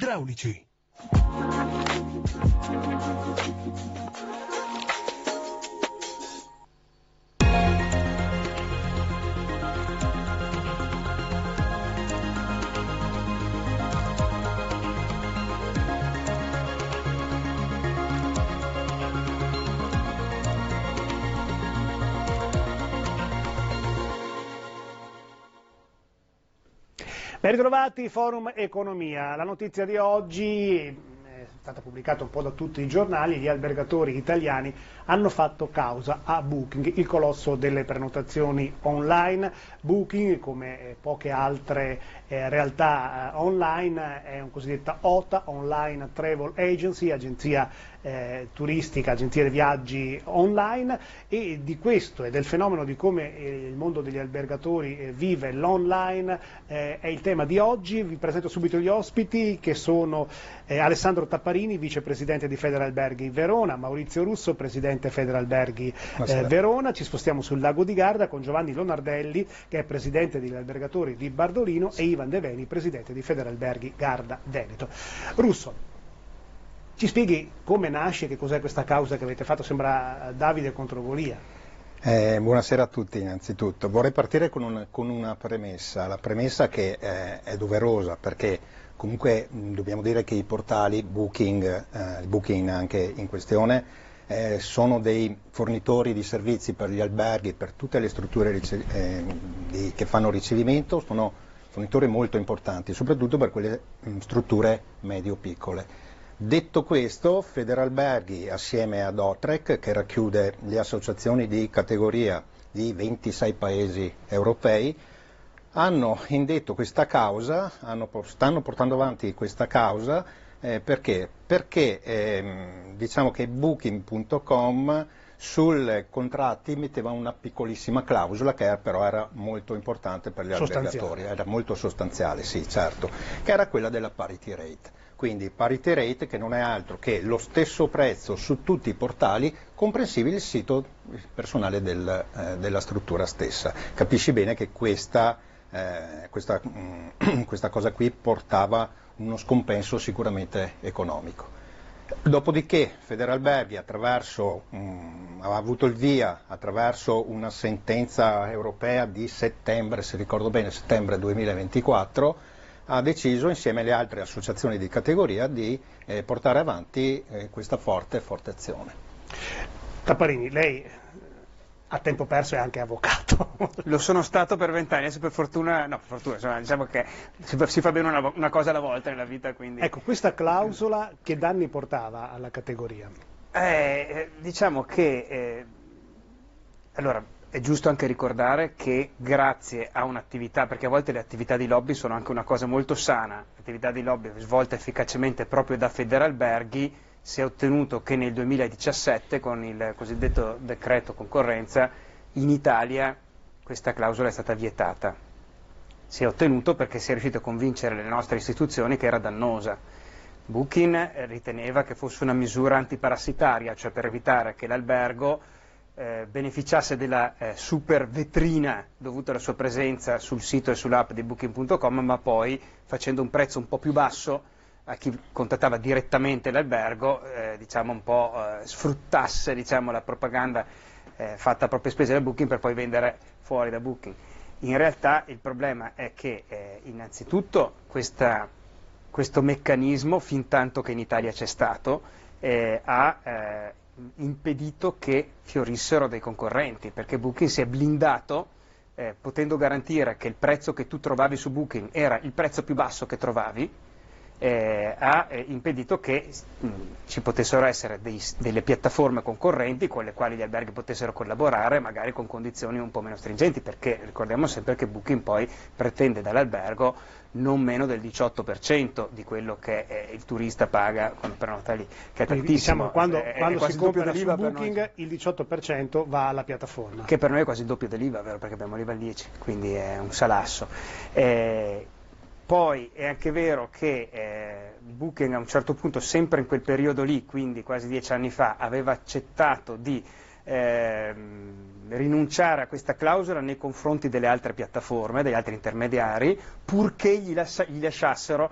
Idraulici. Ben ritrovati, Forum Economia. La notizia di oggi è stata pubblicata un po' da tutti i giornali: gli albergatori italiani hanno fatto causa a Booking, il colosso delle prenotazioni online. Booking, come poche altre realtà online, è un cosiddetta OTA, Online Travel Agency, agenzia turistica, agenzia di viaggi online, e di questo e del fenomeno di come il mondo degli albergatori vive l'online è il tema di oggi. Vi presento subito gli ospiti, che sono Alessandro Tapparini, vicepresidente di Federalberghi Verona, Maurizio Russo, presidente Federalberghi Verona. Ci spostiamo sul Lago di Garda con Giovanni Lonardelli, che è presidente degli albergatori di Bardolino, e Ivan De Veni, presidente di Federalberghi Garda Veneto. Russo, ci spieghi come nasce, che cos'è questa causa che avete fatto? Sembra Davide contro Golia. Buonasera a tutti innanzitutto. Vorrei partire con una premessa, la premessa che è doverosa, perché comunque dobbiamo dire che i portali Booking anche in questione, sono dei fornitori di servizi per gli alberghi, per tutte le strutture che fanno ricevimento, sono fornitori molto importanti, soprattutto per quelle strutture medio-piccole. Detto questo, Federalberghi, assieme ad Otrec, che racchiude le associazioni di categoria di 26 paesi europei, hanno indetto questa causa, stanno portando avanti questa causa perché? Perché diciamo che Booking.com sul contratti metteva una piccolissima clausola che però era molto importante per gli albergatori, era molto sostanziale, sì, certo, che era quella della parity rate. Quindi parity rate, che non è altro che lo stesso prezzo su tutti i portali, comprensibile il sito personale della struttura stessa. Capisci bene che questa cosa qui portava uno scompenso sicuramente economico. Dopodiché Federalberghi ha avuto il via attraverso una sentenza europea di settembre, se ricordo bene, settembre 2024, ha deciso insieme alle altre associazioni di categoria di portare avanti questa forte azione. Tapparini, lei a tempo perso è anche avvocato. Lo sono stato per 20 anni, adesso per fortuna, insomma, diciamo che si fa bene una cosa alla volta nella vita, quindi... Ecco, questa clausola che danni portava alla categoria? Diciamo che, allora, è giusto anche ricordare che grazie a un'attività, perché a volte le attività di lobby sono anche una cosa molto sana, attività di lobby svolta efficacemente proprio da Federalberghi, si è ottenuto che nel 2017, con il cosiddetto decreto concorrenza, in Italia questa clausola è stata vietata. Si è ottenuto perché si è riuscito a convincere le nostre istituzioni che era dannosa. Booking riteneva che fosse una misura antiparassitaria, cioè per evitare che l'albergo beneficiasse della super vetrina dovuta alla sua presenza sul sito e sull'app di Booking.com, ma poi facendo un prezzo un po' più basso a chi contattava direttamente l'albergo, diciamo un po' sfruttasse, diciamo, la propaganda fatta a proprie spese da Booking per poi vendere fuori da Booking. In realtà il problema è che innanzitutto questo meccanismo, fin tanto che in Italia c'è stato, ha impedito che fiorissero dei concorrenti, perché Booking si è blindato, potendo garantire che il prezzo che tu trovavi su Booking era il prezzo più basso che trovavi, ha impedito che ci potessero essere delle piattaforme concorrenti con le quali gli alberghi potessero collaborare, magari con condizioni un po' meno stringenti, perché ricordiamo sempre che Booking poi pretende dall'albergo non meno del 18% di quello che il turista paga quando prenota lì, che è tantissimo. Diciamo, quando si compra su Booking il 18% va alla piattaforma. Che per noi è quasi il doppio dell'IVA, vero? Perché abbiamo l'IVA al 10%, quindi è un salasso. Poi è anche vero che Booking a un certo punto, sempre in quel periodo lì, quindi quasi 10 anni fa, aveva accettato di rinunciare a questa clausola nei confronti delle altre piattaforme, degli altri intermediari, purché gli lasciassero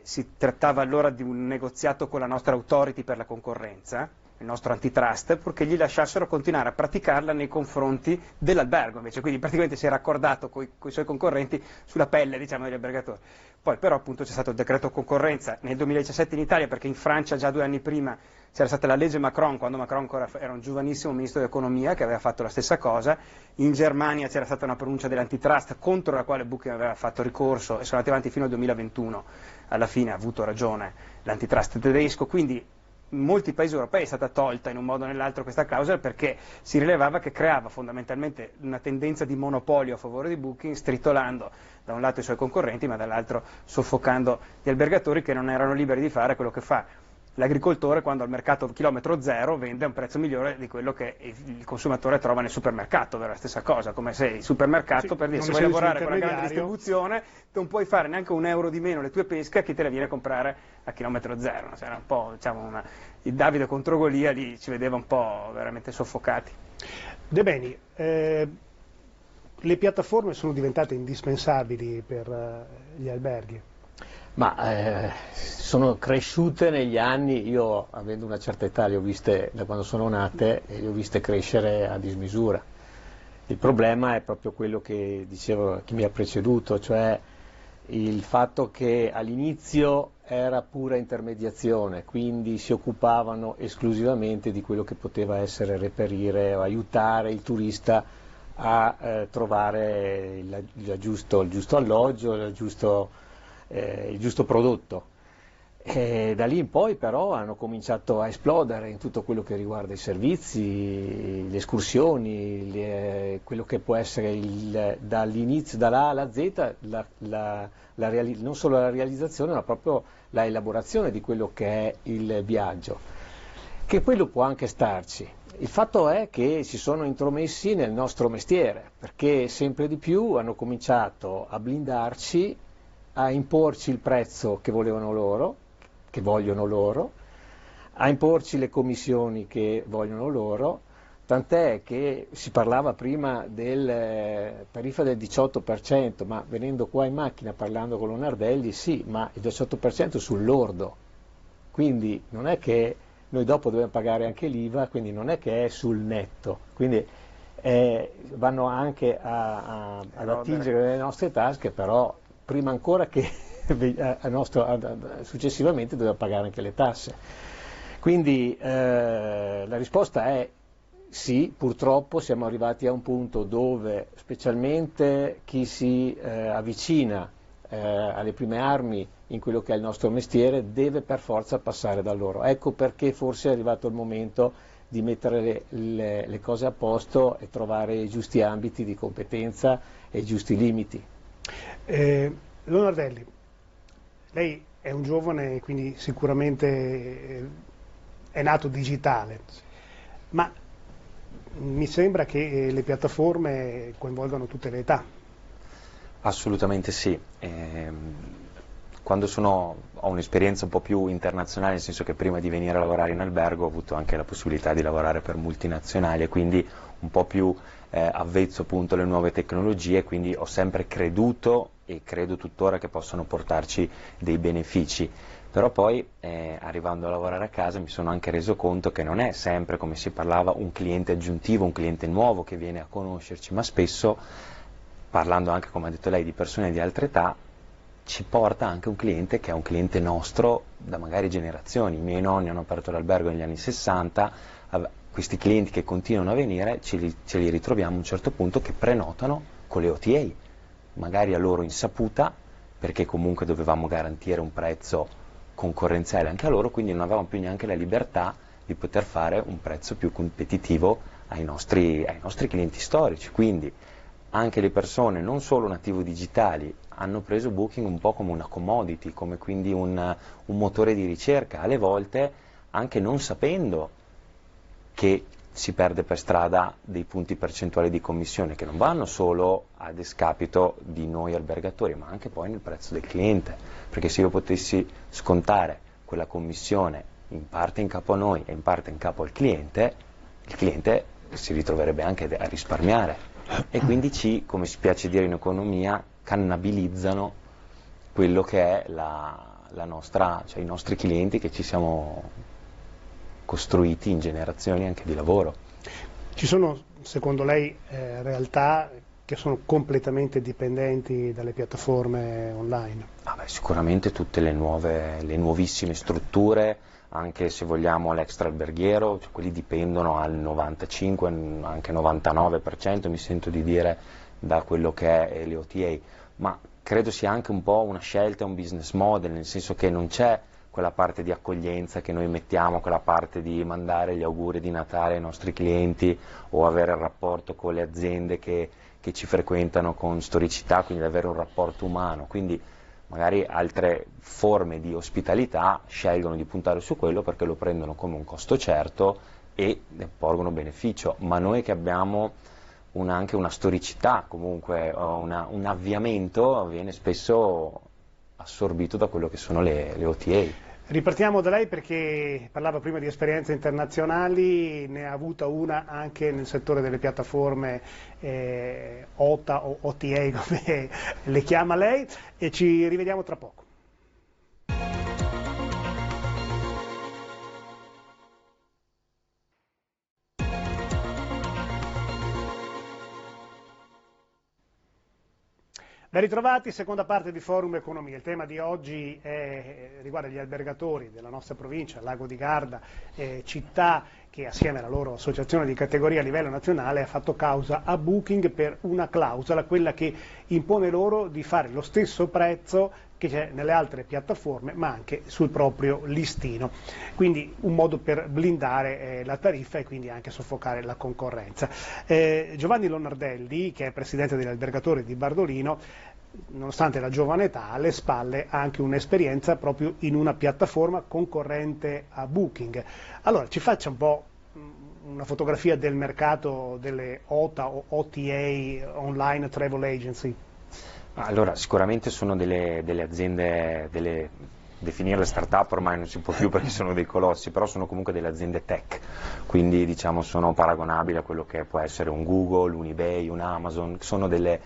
si trattava allora di un negoziato con la nostra authority per la concorrenza, il nostro antitrust, purché gli lasciassero continuare a praticarla nei confronti dell'albergo invece, quindi praticamente si era accordato con i suoi concorrenti sulla pelle, diciamo, degli albergatori. Poi però appunto c'è stato il decreto concorrenza nel 2017 in Italia, perché in Francia già 2 anni prima c'era stata la legge Macron, quando Macron ancora era un giovanissimo ministro dell'economia che aveva fatto la stessa cosa. In Germania c'era stata una pronuncia dell'antitrust contro la quale Booking aveva fatto ricorso e sono andati avanti fino al 2021, alla fine ha avuto ragione l'antitrust tedesco, quindi in molti paesi europei è stata tolta in un modo o nell'altro questa clausola, perché si rilevava che creava fondamentalmente una tendenza di monopolio a favore di Booking, stritolando da un lato i suoi concorrenti ma dall'altro soffocando gli albergatori che non erano liberi di fare quello che fa l'agricoltore quando al mercato chilometro zero vende a un prezzo migliore di quello che il consumatore trova nel supermercato, è la stessa cosa, come se il supermercato, sì, per dire, se vuoi lavorare con la grande distribuzione non puoi fare neanche €1 di meno le tue pesche a chi te le viene a comprare a chilometro zero. Era un po', diciamo, il Davide contro Golia, lì ci vedeva un po' veramente soffocati. De Beni, le piattaforme sono diventate indispensabili per gli alberghi? Ma sono cresciute negli anni, io avendo una certa età le ho viste da quando sono nate e le ho viste crescere a dismisura. Il problema è proprio quello che diceva chi mi ha preceduto, cioè il fatto che all'inizio era pura intermediazione, quindi si occupavano esclusivamente di quello che poteva essere reperire o aiutare il turista a trovare il giusto alloggio, il giusto prodotto. E da lì in poi però hanno cominciato a esplodere in tutto quello che riguarda i servizi, le escursioni, quello che può essere dall'inizio, dalla A alla Z, non solo la realizzazione ma proprio la elaborazione di quello che è il viaggio, che quello può anche starci. Il fatto è che si sono intromessi nel nostro mestiere, perché sempre di più hanno cominciato a blindarci, a imporci il prezzo che volevano loro, che vogliono loro, a imporci le commissioni che vogliono loro, tant'è che si parlava prima del tariffa del 18%, ma venendo qua in macchina parlando con Lonardelli, sì, ma il 18% sul lordo, quindi non è che noi dopo dobbiamo pagare anche l'IVA, quindi non è che è sul netto, quindi vanno anche ad attingere le nostre tasche, però prima ancora che successivamente doveva pagare anche le tasse. Quindi la risposta è sì, purtroppo siamo arrivati a un punto dove specialmente chi si avvicina alle prime armi in quello che è il nostro mestiere deve per forza passare da loro. Ecco perché forse è arrivato il momento di mettere le cose a posto e trovare i giusti ambiti di competenza e i giusti limiti. Lonardelli, lei è un giovane, quindi sicuramente è nato digitale, ma mi sembra che le piattaforme coinvolgano tutte le età. Assolutamente sì. Quando ho un'esperienza un po' più internazionale, nel senso che prima di venire a lavorare in albergo ho avuto anche la possibilità di lavorare per multinazionali e quindi un po' più avvezzo appunto alle nuove tecnologie, quindi ho sempre creduto e credo tuttora che possano portarci dei benefici. Però poi arrivando a lavorare a casa mi sono anche reso conto che non è sempre, come si parlava, un cliente aggiuntivo, un cliente nuovo che viene a conoscerci, ma spesso, parlando anche, come ha detto lei, di persone di altre età, ci porta anche un cliente che è un cliente nostro da magari generazioni. I miei nonni hanno aperto l'albergo negli anni 60, questi clienti che continuano a venire ce li ritroviamo a un certo punto che prenotano con le OTA, magari a loro insaputa, perché comunque dovevamo garantire un prezzo concorrenziale anche a loro, quindi non avevamo più neanche la libertà di poter fare un prezzo più competitivo ai nostri clienti storici. Quindi anche le persone non solo nativo digitali hanno preso Booking un po' come una commodity, come quindi un motore di ricerca, alle volte anche non sapendo che si perde per strada dei punti percentuali di commissione che non vanno solo a discapito di noi albergatori, ma anche poi nel prezzo del cliente, perché se io potessi scontare quella commissione in parte in capo a noi e in parte in capo al cliente, il cliente si ritroverebbe anche a risparmiare e quindi come si piace dire in economia, cannabilizzano quello che è la cioè i nostri clienti che ci siamo costruiti in generazioni anche di lavoro. Ci sono, secondo lei, realtà che sono completamente dipendenti dalle piattaforme online? Sicuramente tutte le nuovissime strutture, anche se vogliamo l'extra alberghiero, cioè quelli dipendono al 95, anche 99%, mi sento di dire, da quello che è le OTA, ma credo sia anche un po' una scelta, un business model, nel senso che non c'è quella parte di accoglienza che noi mettiamo, quella parte di mandare gli auguri di Natale ai nostri clienti o avere il rapporto con le aziende che ci frequentano con storicità, quindi avere un rapporto umano. Quindi magari altre forme di ospitalità scelgono di puntare su quello perché lo prendono come un costo certo e ne porgono beneficio, ma noi che abbiamo anche una storicità, comunque un avviamento, viene spesso assorbito da quello che sono le OTA. Ripartiamo da lei perché parlava prima di esperienze internazionali, ne ha avuta una anche nel settore delle piattaforme OTA o OTA come le chiama lei, e ci rivediamo tra poco. Ben ritrovati, seconda parte di Forum Economia. Il tema di oggi riguarda gli albergatori della nostra provincia, Lago di Garda, città che assieme alla loro associazione di categoria a livello nazionale ha fatto causa a Booking per una clausola, quella che impone loro di fare lo stesso prezzo che c'è nelle altre piattaforme, ma anche sul proprio listino. Quindi un modo per blindare la tariffa e quindi anche soffocare la concorrenza. Giovanni Lonardelli, che è presidente degli albergatori di Bardolino, nonostante la giovane età, alle spalle ha anche un'esperienza proprio in una piattaforma concorrente a Booking. Allora, ci faccia un po' una fotografia del mercato delle OTA o OTA, Online Travel Agency. Allora, sicuramente sono delle aziende, definirle start-up ormai non si può più perché sono dei colossi, però sono comunque delle aziende tech, quindi diciamo sono paragonabili a quello che può essere un Google, un eBay, un Amazon, sono delle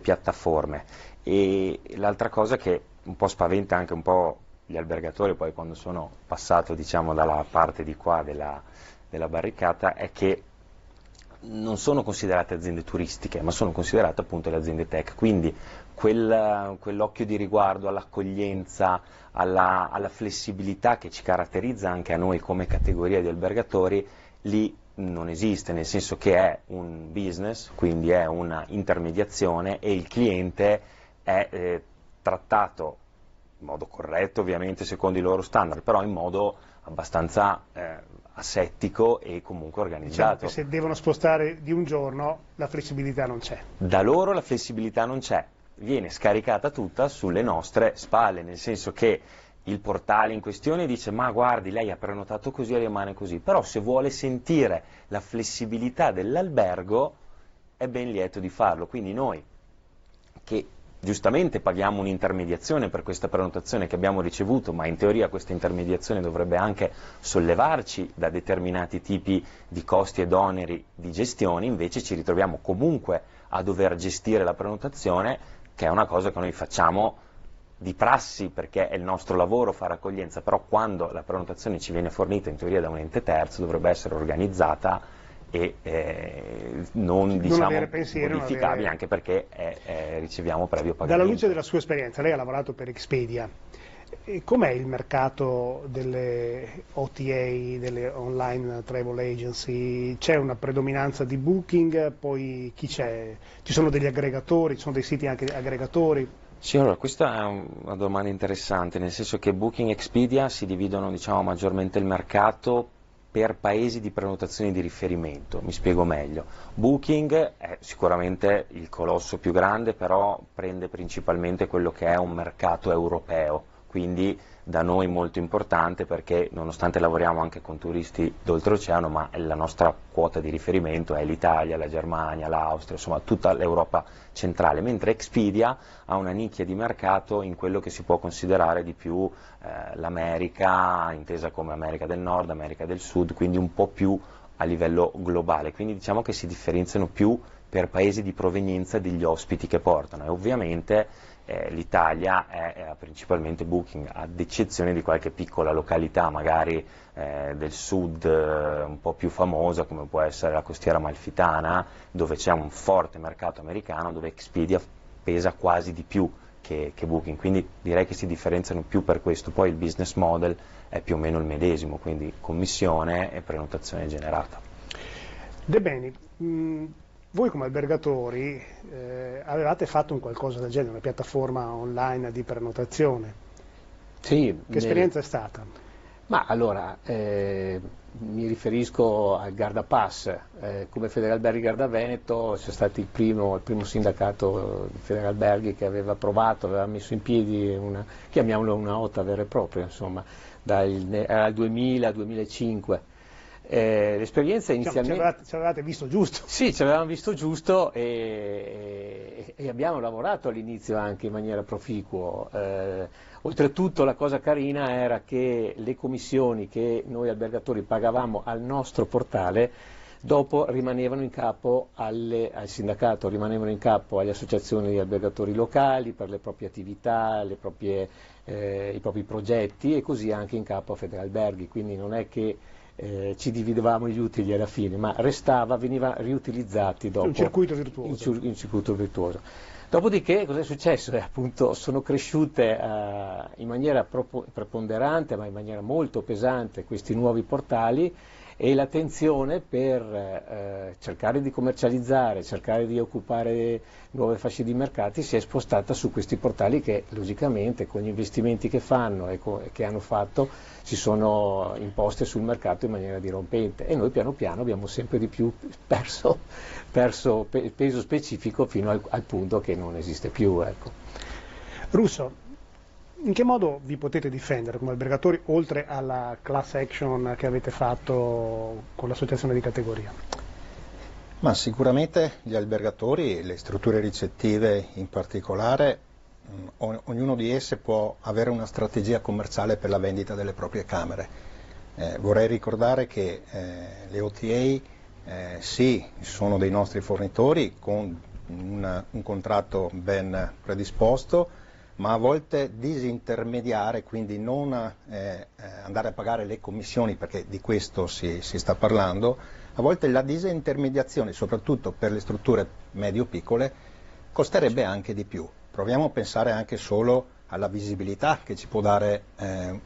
piattaforme. E l'altra cosa che un po' spaventa anche un po' gli albergatori, poi quando sono passato diciamo dalla parte di qua della barricata, è che non sono considerate aziende turistiche, ma sono considerate appunto le aziende tech, quindi quell'occhio di riguardo all'accoglienza, alla flessibilità che ci caratterizza anche a noi come categoria di albergatori, lì non esiste, nel senso che è un business, quindi è una intermediazione e il cliente è trattato in modo corretto, ovviamente secondo i loro standard, però in modo abbastanza asettico e comunque organizzato. Diciamo che se devono spostare di un giorno la flessibilità non c'è. Da loro la flessibilità non c'è, viene scaricata tutta sulle nostre spalle, nel senso che il portale in questione dice ma guardi lei ha prenotato così e rimane così, però se vuole sentire la flessibilità dell'albergo è ben lieto di farlo, quindi noi che giustamente paghiamo un'intermediazione per questa prenotazione che abbiamo ricevuto, ma in teoria questa intermediazione dovrebbe anche sollevarci da determinati tipi di costi ed oneri di gestione, invece ci ritroviamo comunque a dover gestire la prenotazione, che è una cosa che noi facciamo di prassi perché è il nostro lavoro fare accoglienza, però quando la prenotazione ci viene fornita in teoria da un ente terzo dovrebbe essere organizzata e non diciamo modificabile, anche perché riceviamo previo pagamento. Dalla luce della sua esperienza, lei ha lavorato per Expedia, com'è il mercato delle OTA, delle Online Travel Agency? C'è una predominanza di Booking, poi chi c'è? Ci sono degli aggregatori, ci sono dei siti anche aggregatori? Sì, allora questa è una domanda interessante, nel senso che Booking e Expedia si dividono diciamo maggiormente il mercato per paesi di prenotazione di riferimento, mi spiego meglio. Booking è sicuramente il colosso più grande, però prende principalmente quello che è un mercato europeo, quindi da noi molto importante perché nonostante lavoriamo anche con turisti d'oltreoceano, ma la nostra quota di riferimento è l'Italia, la Germania, l'Austria, insomma tutta l'Europa centrale, mentre Expedia ha una nicchia di mercato in quello che si può considerare di più l'America, intesa come America del Nord, America del Sud, quindi un po' più a livello globale, quindi diciamo che si differenziano più per paesi di provenienza degli ospiti che portano, e ovviamente l'Italia è principalmente Booking, ad eccezione di qualche piccola località magari del sud un po' più famosa, come può essere la costiera amalfitana, dove c'è un forte mercato americano, dove Expedia pesa quasi di più che Booking, quindi direi che si differenziano più per questo. Poi il business model è più o meno il medesimo, quindi commissione e prenotazione generata. Ebbene, voi come albergatori avevate fatto un qualcosa del genere, una piattaforma online di prenotazione. Sì, Che esperienza è stata? Ma allora, mi riferisco al Garda Pass. Come Federalberghi Garda Veneto c'è stato il primo sindacato di Federalberghi che aveva provato, aveva messo in piedi chiamiamolo una OTA vera e propria, insomma, dal 2000 al 2005. L'esperienza inizialmente... Ci avevate visto giusto? Sì, ci avevamo visto giusto e abbiamo lavorato all'inizio anche in maniera proficua. Oltretutto la cosa carina era che le commissioni che noi albergatori pagavamo al nostro portale dopo rimanevano in capo al sindacato, rimanevano in capo alle associazioni di albergatori locali per le proprie attività, i propri progetti, e così anche in capo a Federalberghi, quindi non è che ci dividevamo gli utili alla fine, ma veniva riutilizzati dopo. Un circuito virtuoso. Un circuito virtuoso. Dopodiché cosa è successo? Appunto sono cresciute in maniera preponderante, ma in maniera molto pesante, questi nuovi portali, e l'attenzione per cercare di commercializzare, cercare di occupare nuove fasce di mercati si è spostata su questi portali che logicamente con gli investimenti che fanno e che hanno fatto si sono imposte sul mercato in maniera dirompente, e noi piano piano abbiamo sempre di più perso peso specifico fino al punto che non esiste più. Ecco. Russo, in che modo vi potete difendere come albergatori, oltre alla class action che avete fatto con l'associazione di categoria? Ma sicuramente gli albergatori, le strutture ricettive in particolare, ognuno di esse può avere una strategia commerciale per la vendita delle proprie camere. Vorrei ricordare che le OTA sì, sono dei nostri fornitori con un contratto ben predisposto, ma a volte disintermediare, quindi non andare a pagare le commissioni, perché di questo si sta parlando, a volte la disintermediazione, soprattutto per le strutture medio-piccole, costerebbe anche di più. Proviamo a pensare anche solo alla visibilità che ci può dare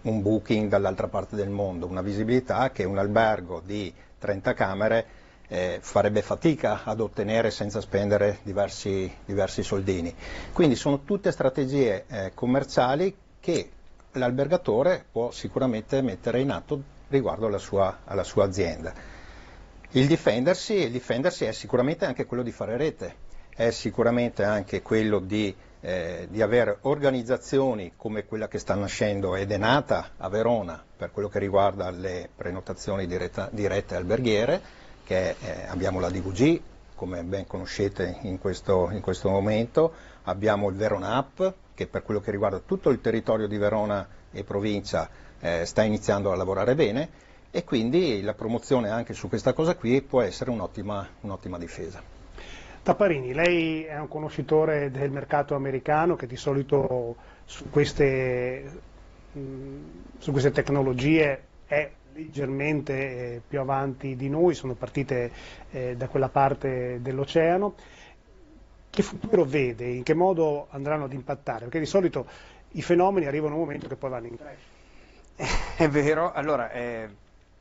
un Booking dall'altra parte del mondo, una visibilità che un albergo di 30 camere farebbe fatica ad ottenere senza spendere diversi soldini. Quindi sono tutte strategie commerciali che l'albergatore può sicuramente mettere in atto riguardo alla sua azienda. Il difendersi è sicuramente anche quello di fare rete, è sicuramente anche quello di avere organizzazioni come quella che sta nascendo ed è nata a Verona per quello che riguarda le prenotazioni dirette alberghiere, che abbiamo la DVG, come ben conoscete in questo momento, abbiamo il Verona App, che per quello che riguarda tutto il territorio di Verona e provincia sta iniziando a lavorare bene, e quindi la promozione anche su questa cosa qui può essere un'ottima difesa. Tapparini, lei è un conoscitore del mercato americano che di solito su queste tecnologie è leggermente più avanti di noi, sono partite da quella parte dell'oceano. Che futuro vede? In che modo andranno ad impattare? Perché di solito i fenomeni arrivano a un momento che poi vanno in crescita. È vero, allora,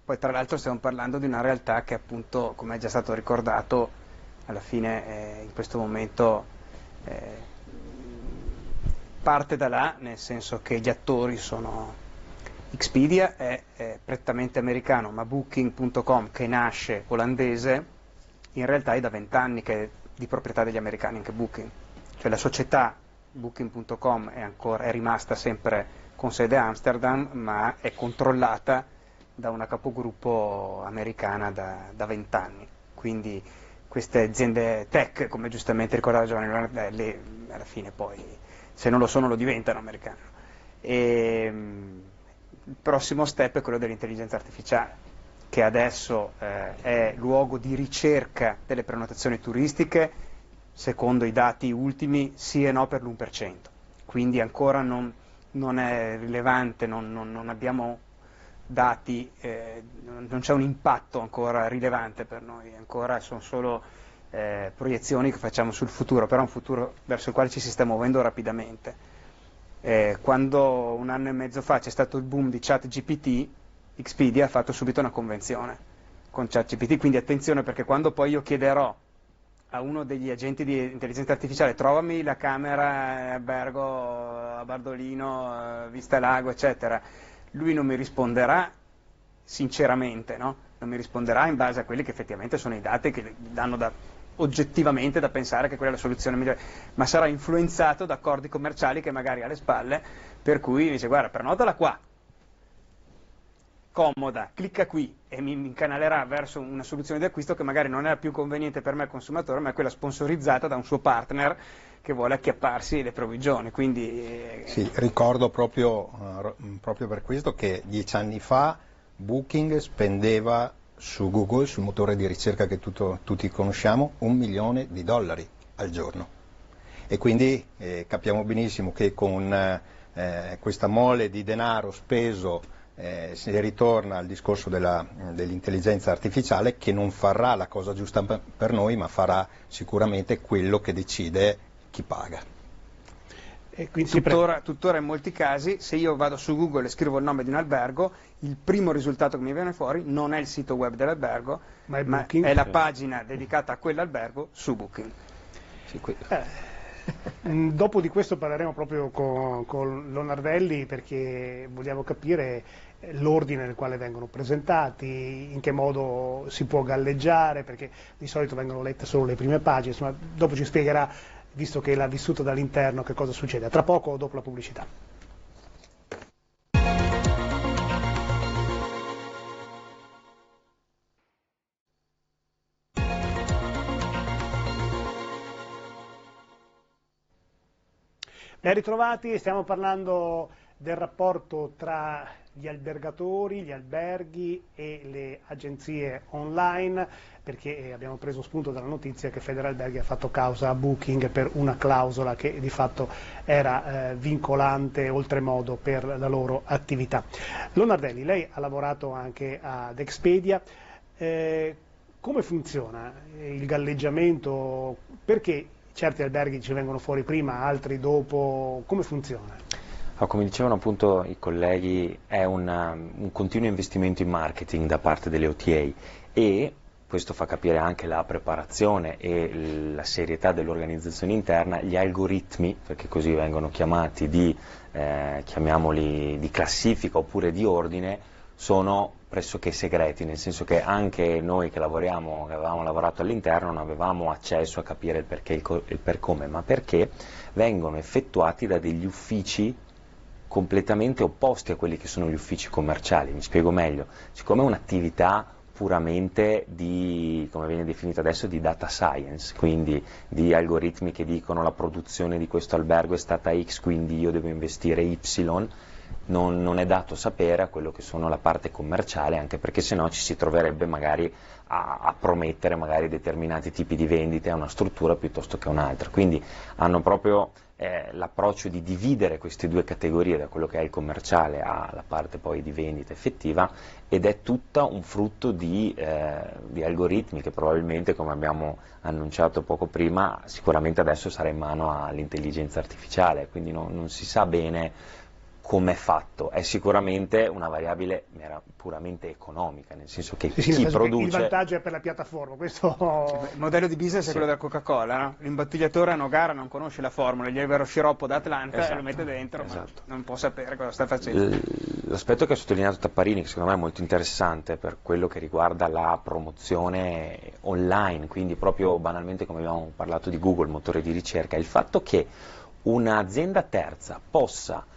poi tra l'altro stiamo parlando di una realtà che appunto, come è già stato ricordato, alla fine in questo momento parte da là, nel senso che gli attori sono... Expedia è prettamente americano, ma Booking.com, che nasce olandese, in realtà è da 20 anni che è di proprietà degli americani anche Booking. Cioè la società Booking.com è rimasta sempre con sede a Amsterdam, ma è controllata da una capogruppo americana da 20 anni. Quindi queste aziende tech, come giustamente ricordava Giovanni Leonardelli, alla fine poi, se non lo sono, lo diventano americano. Il prossimo step è quello dell'intelligenza artificiale, che adesso è luogo di ricerca delle prenotazioni turistiche, secondo i dati ultimi sì e no per l'1%, quindi ancora non è rilevante, non abbiamo dati, non c'è un impatto ancora rilevante per noi, ancora sono solo proiezioni che facciamo sul futuro, però è un futuro verso il quale ci si sta muovendo rapidamente. Quando 1 anno e mezzo fa c'è stato il boom di ChatGPT, Expedia ha fatto subito una convenzione con ChatGPT, quindi attenzione, perché quando poi io chiederò a uno degli agenti di intelligenza artificiale trovami la camera albergo a Bardolino, Vista Lago, eccetera, lui non mi risponderà sinceramente, no? Non mi risponderà in base a quelli che effettivamente sono i dati che danno oggettivamente da pensare che quella è la soluzione migliore, ma sarà influenzato da accordi commerciali che magari ha alle spalle, per cui dice guarda, prenotala qua, comoda, clicca qui e mi incanalerà verso una soluzione di acquisto che magari non è la più conveniente per me consumatore, ma è quella sponsorizzata da un suo partner che vuole acchiapparsi le provvigioni. Quindi, Sì, ricordo proprio per questo che 10 anni fa Booking spendeva su Google, sul motore di ricerca che tutti conosciamo, $1 milione al giorno. E quindi capiamo benissimo che con questa mole di denaro speso si ritorna al discorso dell'intelligenza artificiale, che non farà la cosa giusta per noi, ma farà sicuramente quello che decide chi paga. E quindi tuttora in molti casi, se io vado su Google e scrivo il nome di un albergo, il primo risultato che mi viene fuori non è il sito web dell'albergo, ma è la pagina dedicata a quell'albergo su Booking. Dopo di questo parleremo proprio con Lonardelli, perché vogliamo capire l'ordine nel quale vengono presentati, in che modo si può galleggiare, perché di solito vengono lette solo le prime pagine, insomma, dopo ci spiegherà, visto che l'ha vissuto dall'interno, che cosa succede. Tra poco, dopo la pubblicità. Ben ritrovati, stiamo parlando del rapporto tra gli albergatori, gli alberghi e le agenzie online, perché abbiamo preso spunto dalla notizia che Federalberghi ha fatto causa a Booking per una clausola che di fatto era vincolante oltremodo per la loro attività. Lonardelli, lei ha lavorato anche ad Expedia, come funziona il galleggiamento? Perché certi alberghi ci vengono fuori prima, altri dopo, come funziona? Come dicevano appunto i colleghi, è un continuo investimento in marketing da parte delle OTA, e questo fa capire anche la preparazione e la serietà dell'organizzazione interna. Gli algoritmi, perché così vengono chiamati, chiamiamoli di classifica oppure di ordine, sono pressoché segreti, nel senso che anche noi che avevamo lavorato all'interno, non avevamo accesso a capire il perché e il per come, ma perché vengono effettuati da degli uffici completamente opposti a quelli che sono gli uffici commerciali. Mi spiego meglio: siccome è un'attività puramente di, come viene definita adesso, di data science, quindi di algoritmi che dicono la produzione di questo albergo è stata X, quindi io devo investire Y, non è dato sapere a quello che sono la parte commerciale, anche perché sennò ci si troverebbe magari a promettere magari determinati tipi di vendite a una struttura piuttosto che a un'altra. Quindi hanno proprio l'approccio di dividere queste due categorie, da quello che è il commerciale alla parte poi di vendita effettiva, ed è tutta un frutto di algoritmi che probabilmente, come abbiamo annunciato poco prima, sicuramente adesso sarà in mano all'intelligenza artificiale, quindi non si sa bene come è fatto. È sicuramente una variabile puramente economica, nel senso che chi produce... Il vantaggio è per la piattaforma, questo... Il modello di business è quello della Coca-Cola, no? L'imbottigliatore a Nogara non conosce la formula, gli arriva lo sciroppo da Atlanta e lo mette dentro, ma non può sapere cosa sta facendo. L'aspetto che ha sottolineato Tapparini, che secondo me è molto interessante per quello che riguarda la promozione online, quindi proprio banalmente come abbiamo parlato di Google, motore di ricerca, è il fatto che un'azienda terza possa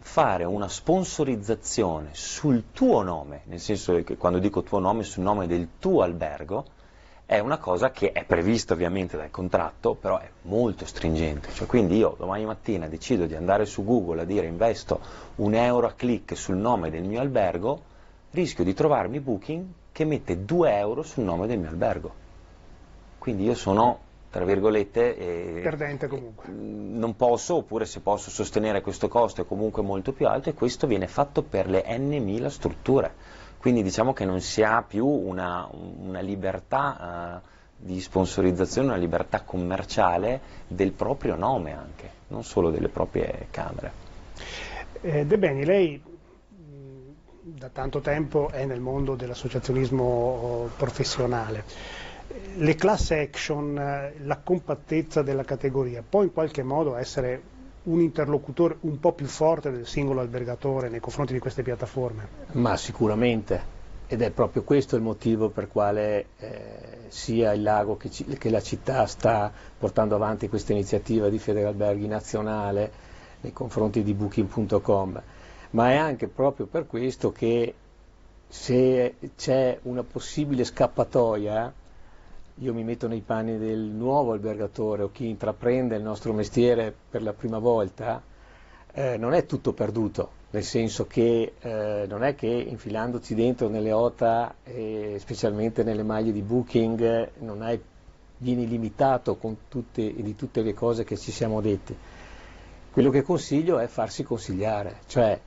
fare una sponsorizzazione sul tuo nome, nel senso che quando dico tuo nome, sul nome del tuo albergo, è una cosa che è prevista ovviamente dal contratto, però è molto stringente. Cioè, quindi io domani mattina decido di andare su Google a dire investo €1 a click sul nome del mio albergo, rischio di trovarmi Booking che mette 2 euro sul nome del mio albergo. Quindi io sono, tra virgolette, perdente comunque. Non posso, oppure se posso sostenere questo costo è comunque molto più alto, e questo viene fatto per le n.000 strutture. Quindi diciamo che non si ha più una libertà di sponsorizzazione, una libertà commerciale del proprio nome anche, non solo delle proprie camere. De Beni, lei da tanto tempo è nel mondo dell'associazionismo professionale. Le class action, la compattezza della categoria può in qualche modo essere un interlocutore un po' più forte del singolo albergatore nei confronti di queste piattaforme? Ma sicuramente, ed è proprio questo il motivo per quale sia il Lago che la città sta portando avanti questa iniziativa di Federalberghi nazionale nei confronti di Booking.com, ma è anche proprio per questo che se c'è una possibile scappatoia, io mi metto nei panni del nuovo albergatore o chi intraprende il nostro mestiere per la prima volta, non è tutto perduto, nel senso che non è che infilandoci dentro nelle OTA e specialmente nelle maglie di Booking vieni limitato di tutte le cose che ci siamo detti. Quello che consiglio è farsi consigliare, cioè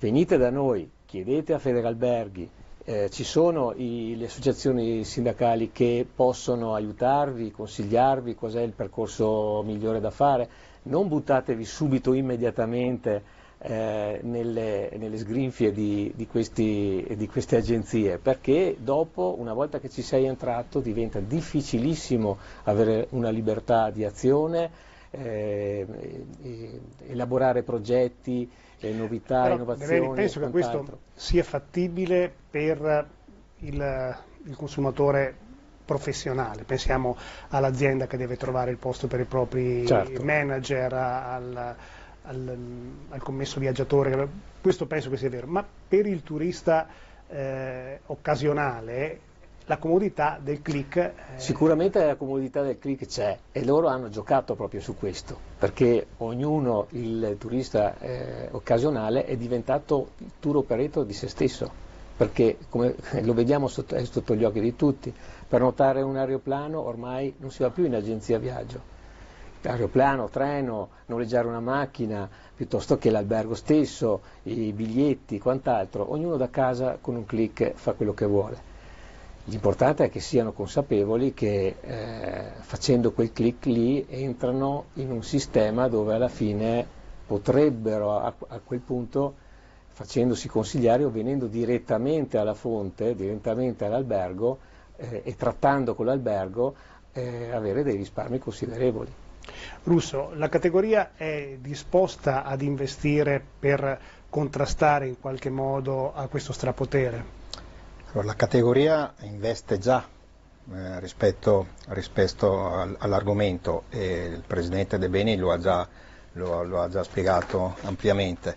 venite da noi, chiedete a Federalberghi, ci sono le associazioni sindacali che possono aiutarvi, consigliarvi qual è il percorso migliore da fare, non buttatevi subito immediatamente nelle sgrinfie di queste agenzie, perché dopo, una volta che ci sei entrato, diventa difficilissimo avere una libertà di azione, elaborare progetti, novità, però, innovazioni. Penso che questo sia fattibile per il consumatore professionale. Pensiamo all'azienda che deve trovare il posto per i propri manager, al commesso viaggiatore, questo penso che sia vero, ma per il turista occasionale la comodità del click... Sicuramente la comodità del click c'è, e loro hanno giocato proprio su questo, perché ognuno, il turista occasionale, è diventato il tour operator di se stesso, perché come lo vediamo è sotto gli occhi di tutti, per notare un aeroplano ormai non si va più in agenzia viaggio, aeroplano, treno, noleggiare una macchina, piuttosto che l'albergo stesso, i biglietti, quant'altro, ognuno da casa con un click fa quello che vuole. L'importante è che siano consapevoli che facendo quel click lì entrano in un sistema dove alla fine potrebbero a quel punto, facendosi consigliare o venendo direttamente alla fonte, direttamente all'albergo e trattando con l'albergo, avere dei risparmi considerevoli. Russo, la categoria è disposta ad investire per contrastare in qualche modo a questo strapotere? Allora, la categoria investe già rispetto all'argomento, e il Presidente De Beni lo ha già spiegato ampiamente.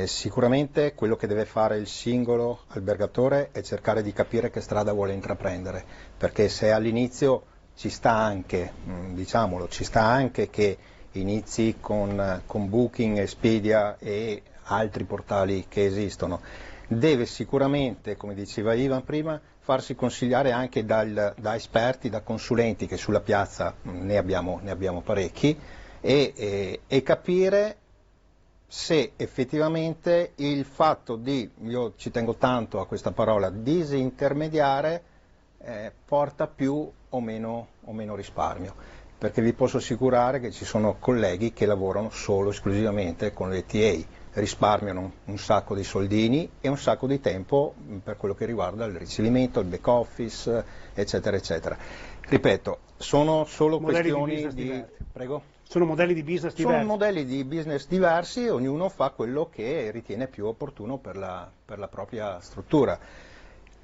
Sicuramente quello che deve fare il singolo albergatore è cercare di capire che strada vuole intraprendere, perché se all'inizio ci sta anche, diciamolo, ci sta anche che inizi con Booking, Expedia e altri portali che esistono, deve sicuramente, come diceva Ivan prima, farsi consigliare anche da esperti, da consulenti, che sulla piazza ne abbiamo parecchi, e capire se effettivamente il fatto di, io ci tengo tanto a questa parola, disintermediare, porta più o meno risparmio, perché vi posso assicurare che ci sono colleghi che lavorano solo esclusivamente con le TA, risparmiano un sacco di soldini e un sacco di tempo per quello che riguarda il ricevimento, il back office, eccetera, eccetera. Ripeto, sono solo questioni di... Prego? Sono modelli di business diversi? Sono modelli di business diversi, ognuno fa quello che ritiene più opportuno per la propria struttura.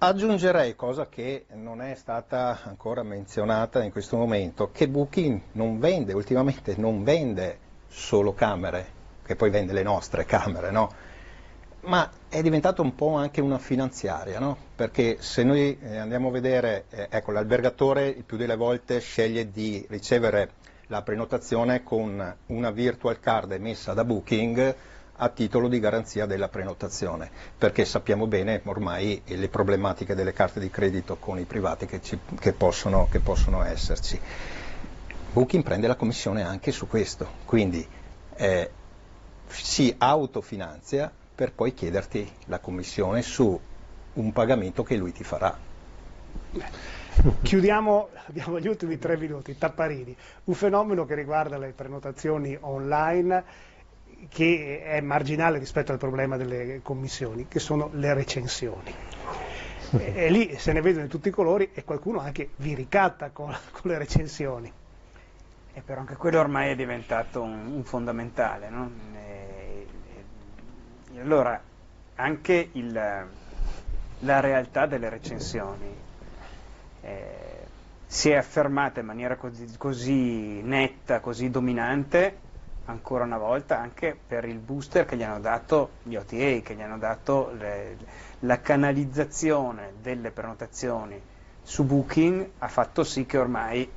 Aggiungerei, cosa che non è stata ancora menzionata in questo momento, che Booking ultimamente non vende solo camere, che poi vende le nostre camere, no? Ma è diventato un po' anche una finanziaria, no? Perché se noi andiamo a vedere, ecco, l'albergatore il più delle volte sceglie di ricevere la prenotazione con una virtual card emessa da Booking a titolo di garanzia della prenotazione, perché sappiamo bene ormai le problematiche delle carte di credito con i privati che possono esserci. Booking prende la commissione anche su questo, quindi si autofinanzia per poi chiederti la commissione su un pagamento che lui ti farà. Chiudiamo, abbiamo gli ultimi 3 minuti, Tapparini, un fenomeno che riguarda le prenotazioni online che è marginale rispetto al problema delle commissioni, che sono le recensioni. E lì se ne vedono di tutti i colori e qualcuno anche vi ricatta con le recensioni. Però anche quello ormai è diventato un fondamentale, no? Allora, anche la realtà delle recensioni si è affermata in maniera così netta, così dominante, ancora una volta, anche per il booster che gli hanno dato gli OTA, che gli hanno dato la canalizzazione delle prenotazioni su Booking, ha fatto sì che ormai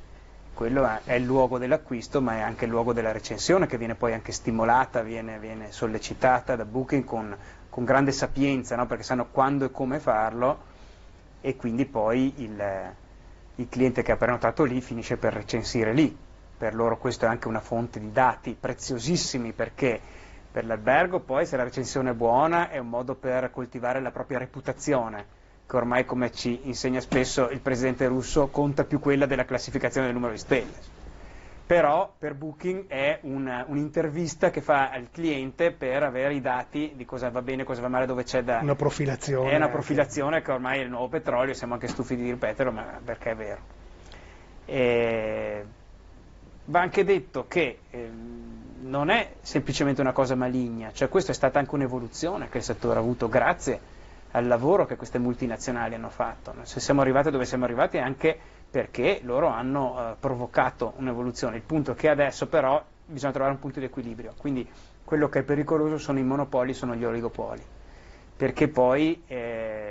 quello è il luogo dell'acquisto, ma è anche il luogo della recensione, che viene poi anche stimolata, viene sollecitata da Booking con grande sapienza, no? Perché sanno quando e come farlo, e quindi poi il cliente che ha prenotato lì finisce per recensire lì. Per loro questo è anche una fonte di dati preziosissimi, perché per l'albergo poi, se la recensione è buona, è un modo per coltivare la propria reputazione, che ormai, come ci insegna spesso il presidente russo, conta più quella della classificazione del numero di stelle. Però per Booking è un'intervista che fa al cliente per avere i dati di cosa va bene, cosa va male, dove c'è da... Una profilazione. È una profilazione che ormai è il nuovo petrolio, siamo anche stufi di ripeterlo, ma perché è vero. Va anche detto che non è semplicemente una cosa maligna, cioè questa è stata anche un'evoluzione che il settore ha avuto grazie al lavoro che queste multinazionali hanno fatto. Se siamo arrivati dove siamo arrivati è anche perché loro hanno provocato un'evoluzione. Il punto è che adesso però bisogna trovare un punto di equilibrio, quindi quello che è pericoloso sono i monopoli, sono gli oligopoli, perché poi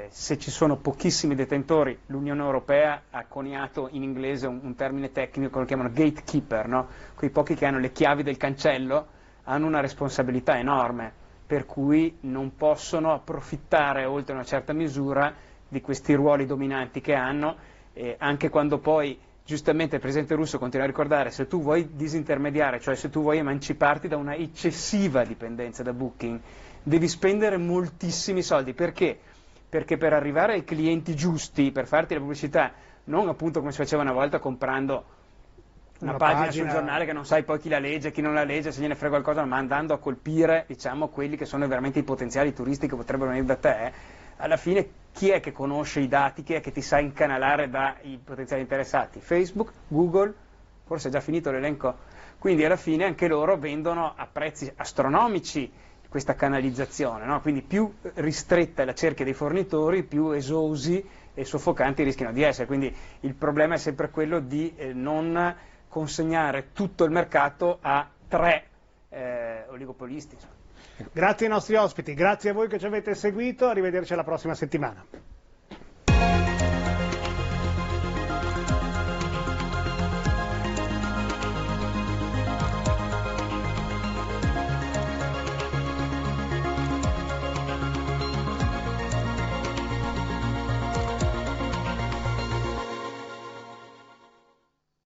se ci sono pochissimi detentori, l'Unione Europea ha coniato in inglese un termine tecnico, lo chiamano gatekeeper, no? Quei pochi che hanno le chiavi del cancello hanno una responsabilità enorme, per cui non possono approfittare oltre una certa misura di questi ruoli dominanti che hanno, anche quando poi giustamente il presidente russo continua a ricordare: se tu vuoi disintermediare, cioè se tu vuoi emanciparti da una eccessiva dipendenza da Booking, devi spendere moltissimi soldi. Perché? Perché per arrivare ai clienti giusti, per farti la pubblicità, non appunto come si faceva una volta comprando una pagina sul giornale che non sai poi chi la legge, chi non la legge, se gliene frega qualcosa, ma andando a colpire, diciamo, quelli che sono veramente i potenziali turisti che potrebbero venire da te, alla fine chi è che conosce i dati, chi è che ti sa incanalare dai potenziali interessati? Facebook, Google, forse è già finito l'elenco, quindi alla fine anche loro vendono a prezzi astronomici questa canalizzazione, no? Quindi più ristretta è la cerchia dei fornitori, più esosi e soffocanti rischiano di essere, quindi il problema è sempre quello di non consegnare tutto il mercato a 3 oligopolisti. Grazie ai nostri ospiti, grazie a voi che ci avete seguito, arrivederci alla prossima settimana.